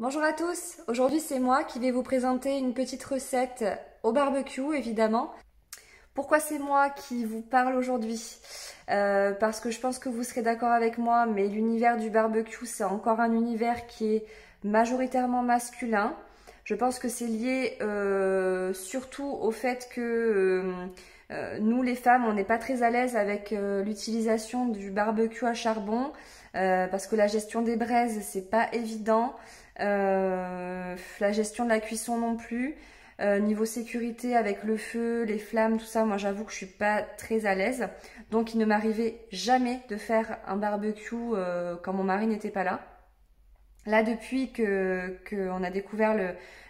Bonjour à tous, aujourd'hui c'est moi qui vais vous présenter une petite recette au barbecue évidemment. Pourquoi c'est moi qui vous parle aujourd'hui? Parce que je pense que vous serez d'accord avec moi, mais l'univers du barbecue c'est encore un univers qui est majoritairement masculin. Je pense que c'est lié surtout au fait que nous les femmes on n'est pas très à l'aise avec l'utilisation du barbecue à charbon parce que la gestion des braises c'est pas évident. La gestion de la cuisson non plus. Niveau sécurité avec le feu, les flammes, tout ça, moi j'avoue que je suis pas très à l'aise. Donc il ne m'arrivait jamais de faire un barbecue quand mon mari n'était pas là. Là, depuis qu'on a découvert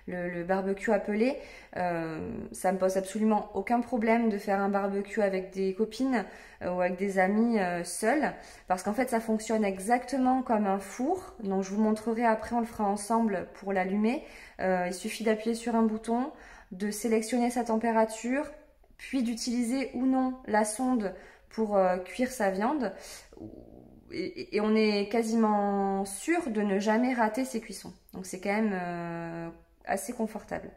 le barbecue appelé, ça me pose absolument aucun problème de faire un barbecue avec des copines ou avec des amis seuls, parce qu'en fait ça fonctionne exactement comme un four. Donc je vous montrerai après, on le fera ensemble pour l'allumer. Il suffit d'appuyer sur un bouton, de sélectionner sa température, puis d'utiliser ou non la sonde pour cuire sa viande. Et on est quasiment sûr de ne jamais rater ses cuissons. Donc c'est quand même assez confortable.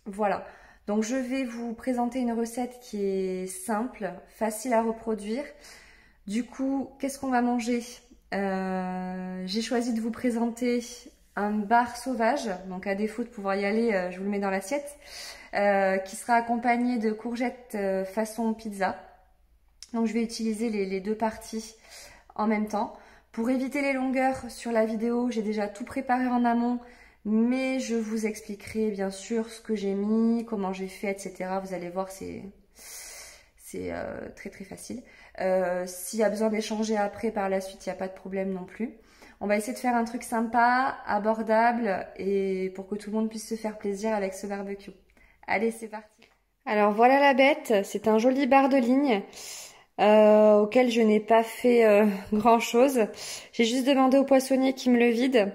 Voilà. Donc je vais vous présenter une recette qui est simple, facile à reproduire. Du coup, qu'est-ce qu'on va manger? J'ai choisi de vous présenter un bar sauvage. Donc à défaut de pouvoir y aller, je vous le mets dans l'assiette. Qui sera accompagné de courgettes façon pizza. Donc je vais utiliser les deux parties en même temps. Pour éviter les longueurs sur la vidéo, j'ai déjà tout préparé en amont, mais je vous expliquerai bien sûr ce que j'ai mis, comment j'ai fait, etc. Vous allez voir, c'est très très facile. S'il y a besoin d'échanger après par la suite, il n'y a pas de problème non plus. On va essayer de faire un truc sympa, abordable, et pour que tout le monde puisse se faire plaisir avec ce barbecue. Allez, c'est parti. Alors voilà la bête, c'est un joli bar de ligne. Auquel je n'ai pas fait grand chose. J'ai juste demandé au poissonnier qui me le vide.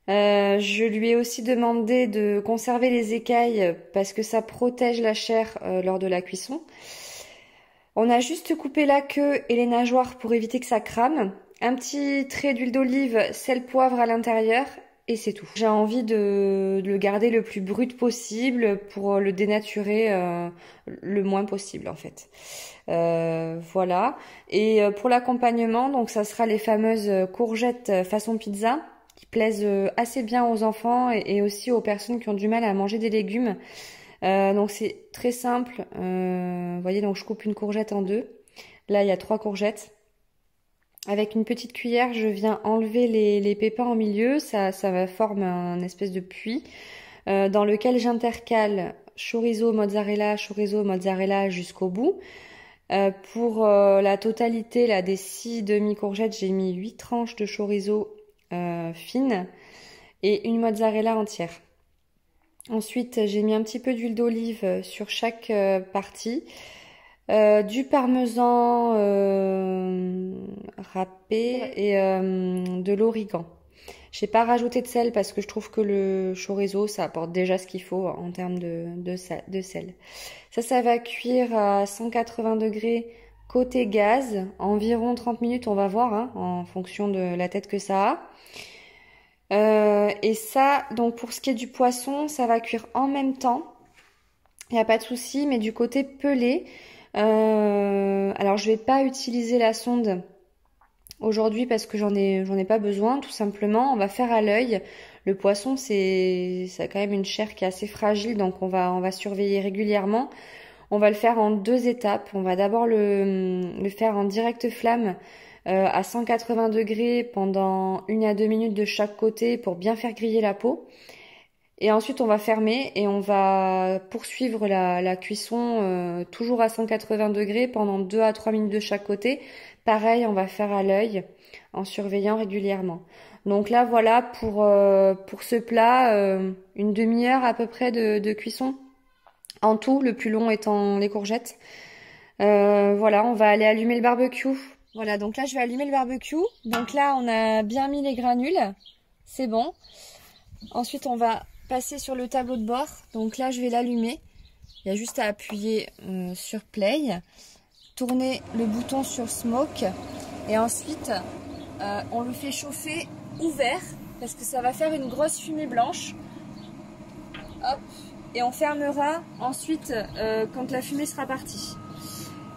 Je lui ai aussi demandé de conserver les écailles parce que ça protège la chair lors de la cuisson. On a juste coupé la queue et les nageoires pour éviter que ça crame. Un petit trait d'huile d'olive, sel, poivre à l'intérieur. Et c'est tout. J'ai envie de le garder le plus brut possible pour le dénaturer le moins possible en fait. Voilà. Et pour l'accompagnement, donc ça sera les fameuses courgettes façon pizza qui plaisent assez bien aux enfants et aussi aux personnes qui ont du mal à manger des légumes. Donc c'est très simple. Vous voyez, donc je coupe une courgette en deux. Là, il y a 3 courgettes. Avec une petite cuillère, je viens enlever les pépins au milieu, ça forme un espèce de puits dans lequel j'intercale chorizo, mozzarella jusqu'au bout. Pour la totalité là, des 6 demi-courgettes, j'ai mis 8 tranches de chorizo fines et une mozzarella entière. Ensuite, j'ai mis un petit peu d'huile d'olive sur chaque partie. Du parmesan râpé et de l'origan. J'ai pas rajouté de sel parce que je trouve que le chorizo ça apporte déjà ce qu'il faut en termes de sel. Ça va cuire à 180 degrés côté gaz, environ 30 minutes on va voir hein, en fonction de la tête que ça a. Et ça, donc pour ce qui est du poisson, ça va cuire en même temps. Il n'y a pas de souci, mais du côté pelé, alors je vais pas utiliser la sonde aujourd'hui parce que j'en ai pas besoin, tout simplement. On va faire à l'œil. Le poisson, ça a quand même une chair qui est assez fragile, donc on va surveiller régulièrement. On va le faire en 2 étapes. On va d'abord le faire en direct flamme à 180 degrés pendant 1 à 2 minutes de chaque côté pour bien faire griller la peau. Et ensuite, on va fermer et on va poursuivre la cuisson toujours à 180 degrés pendant 2 à 3 minutes de chaque côté. Pareil, on va faire à l'œil en surveillant régulièrement. Donc là, voilà pour ce plat, une demi-heure à peu près de cuisson. En tout, le plus long étant les courgettes. Voilà, on va aller allumer le barbecue. Voilà, donc là, je vais allumer le barbecue. Donc là, on a bien mis les granules. C'est bon. Ensuite, on va passer sur le tableau de bord. Donc là, je vais l'allumer. Il y a juste à appuyer sur Play, tourner le bouton sur Smoke et ensuite on le fait chauffer ouvert parce que ça va faire une grosse fumée blanche. Hop, et on fermera ensuite quand la fumée sera partie.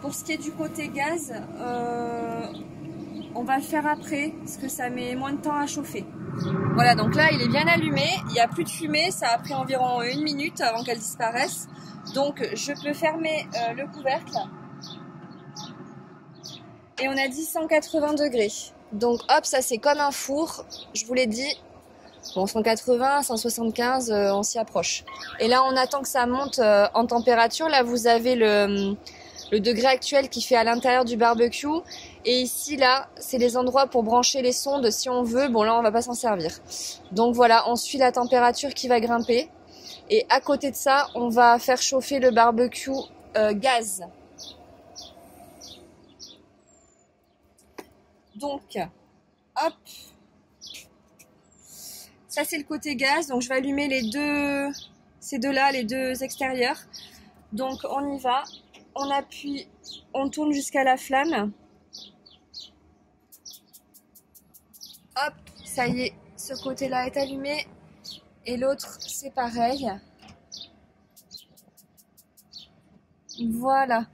Pour ce qui est du côté gaz, on va le faire après parce que ça met moins de temps à chauffer. Voilà, donc là il est bien allumé, il n'y a plus de fumée, ça a pris environ 1 minute avant qu'elle disparaisse. Donc je peux fermer le couvercle. Et on a dit 180 degrés. Donc hop, ça c'est comme un four, je vous l'ai dit. Bon, 180, 175, on s'y approche. Et là on attend que ça monte en température. Là vous avez le degré actuel qui fait à l'intérieur du barbecue. Et ici, là, c'est les endroits pour brancher les sondes si on veut. Bon, là, on va pas s'en servir. Donc voilà, on suit la température qui va grimper. Et à côté de ça, on va faire chauffer le barbecue gaz. Donc, hop. Ça, c'est le côté gaz. Donc, je vais allumer ces deux-là, les deux extérieurs. Donc, on y va. On appuie, on tourne jusqu'à la flamme. Hop, ça y est, ce côté-là est allumé. Et l'autre, c'est pareil. Voilà.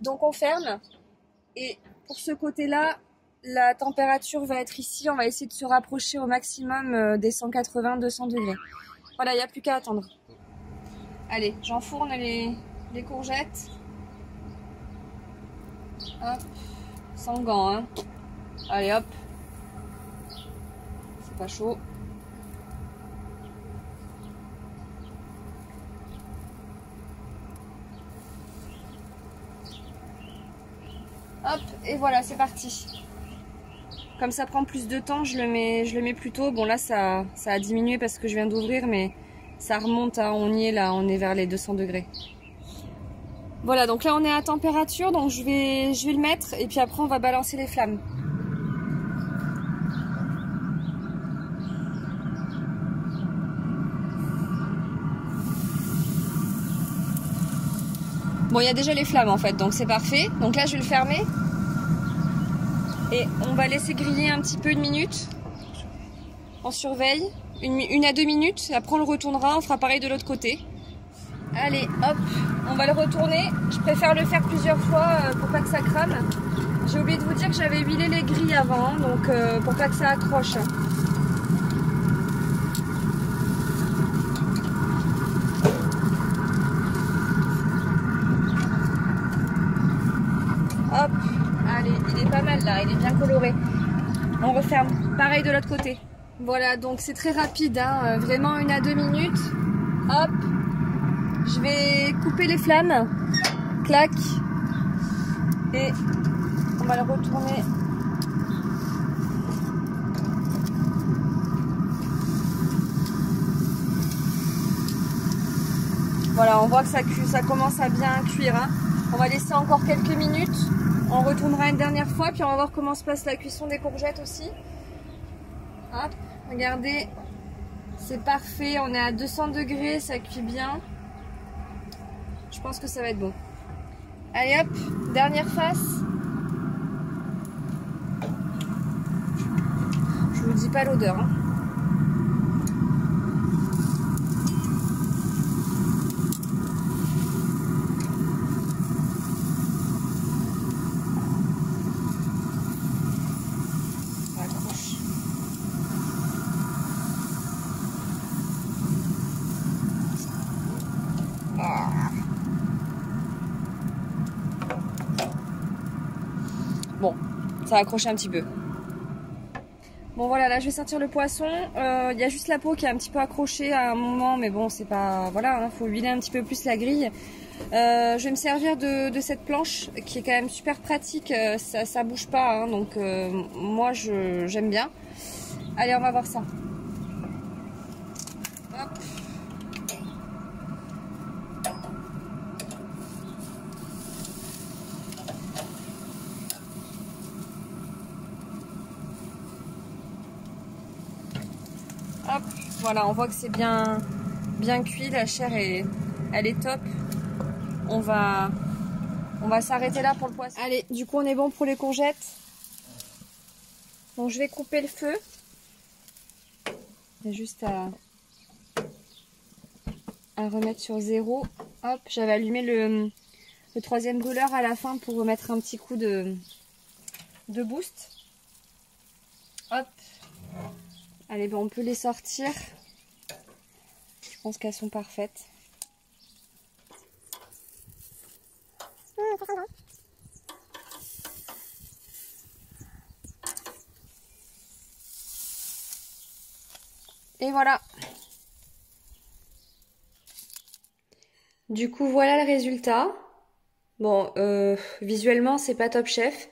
Donc on ferme. Et pour ce côté-là, la température va être ici. On va essayer de se rapprocher au maximum des 180-200 degrés. Voilà, il n'y a plus qu'à attendre. Allez, j'enfourne les courgettes. Hop, sans gants, hein. Allez hop, c'est pas chaud. Hop, et voilà, c'est parti. Comme ça prend plus de temps, je le mets plus tôt. Bon là, ça a diminué parce que je viens d'ouvrir, mais ça remonte, hein. On y est là, on est vers les 200 degrés. Voilà, donc là on est à température, donc je vais le mettre et puis après on va balancer les flammes. Bon, il y a déjà les flammes en fait, donc c'est parfait. Donc là je vais le fermer et on va laisser griller un petit peu 1 minute. On surveille, 1 à 2 minutes, après on le retournera, on fera pareil de l'autre côté. Allez, hop, on va le retourner. Je préfère le faire plusieurs fois pour pas que ça crame. J'ai oublié de vous dire que j'avais huilé les grilles avant, donc pour pas que ça accroche. Hop, allez, il est pas mal là, il est bien coloré. On referme, pareil de l'autre côté. Voilà, donc c'est très rapide, hein, vraiment 1 à 2 minutes. Hop. Je vais couper les flammes, clac, et on va le retourner. Voilà, on voit que ça commence à bien cuire, hein. On va laisser encore quelques minutes, on retournera une dernière fois, puis on va voir comment se passe la cuisson des courgettes aussi. Hop, regardez, c'est parfait, on est à 200 degrés, ça cuit bien. Je pense que ça va être bon. Allez hop, dernière face. Je vous dis pas l'odeur, hein. Accroche. Ah. Bon, ça a accroché un petit peu. Bon voilà, là je vais sortir le poisson. Il y a juste la peau qui est un petit peu accrochée à un moment, mais bon c'est pas... Voilà, hein, faut huiler un petit peu plus la grille. Je vais me servir de cette planche qui est quand même super pratique, ça bouge pas, hein, donc moi j'aime bien. Allez, on va voir ça. Hop. Hop, voilà, on voit que c'est bien cuit, la chair elle est top. On va s'arrêter là pour le poisson. Allez, du coup on est bon pour les courgettes. Donc je vais couper le feu. Il y a juste à remettre sur 0. Hop, j'avais allumé le troisième brûleur à la fin pour remettre un petit coup de boost. Hop. Allez, bon, on peut les sortir. Je pense qu'elles sont parfaites. Et voilà. Du coup, voilà le résultat. Bon, visuellement, c'est pas top chef,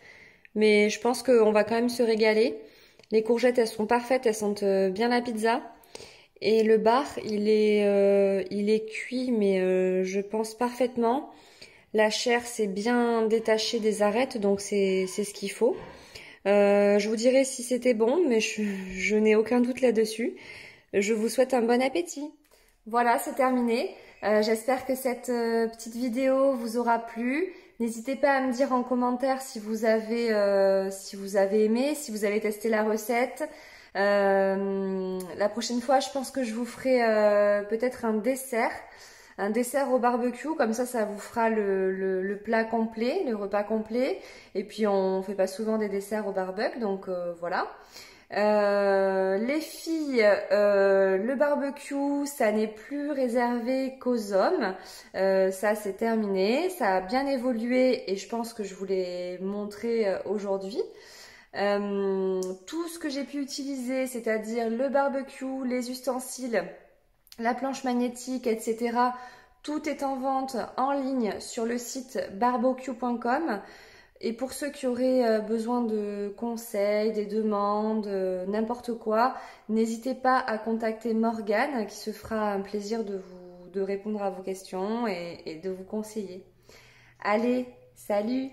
mais je pense qu'on va quand même se régaler. Les courgettes, elles sont parfaites, elles sentent bien la pizza. Et le bar, il est cuit, mais je pense parfaitement. La chair, c'est bien détaché des arêtes, donc c'est ce qu'il faut. Je vous dirai si c'était bon, mais je n'ai aucun doute là-dessus. Je vous souhaite un bon appétit. Voilà, c'est terminé. J'espère que cette petite vidéo vous aura plu. N'hésitez pas à me dire en commentaire si vous avez aimé, si vous avez testé la recette. La prochaine fois, je pense que je vous ferai peut-être un dessert au barbecue, comme ça vous fera le plat complet, le repas complet. Et puis on fait pas souvent des desserts au barbecue, donc voilà. Les filles, le barbecue, ça n'est plus réservé qu'aux hommes. Ça, c'est terminé. Ça a bien évolué et je pense que je vous l'ai montré aujourd'hui. Tout ce que j'ai pu utiliser, c'est-à-dire le barbecue, les ustensiles, la planche magnétique, etc. Tout est en vente en ligne sur le site barbecue.com. Et pour ceux qui auraient besoin de conseils, des demandes, n'importe quoi, n'hésitez pas à contacter Morgane qui se fera un plaisir de répondre à vos questions et de vous conseiller. Allez, salut!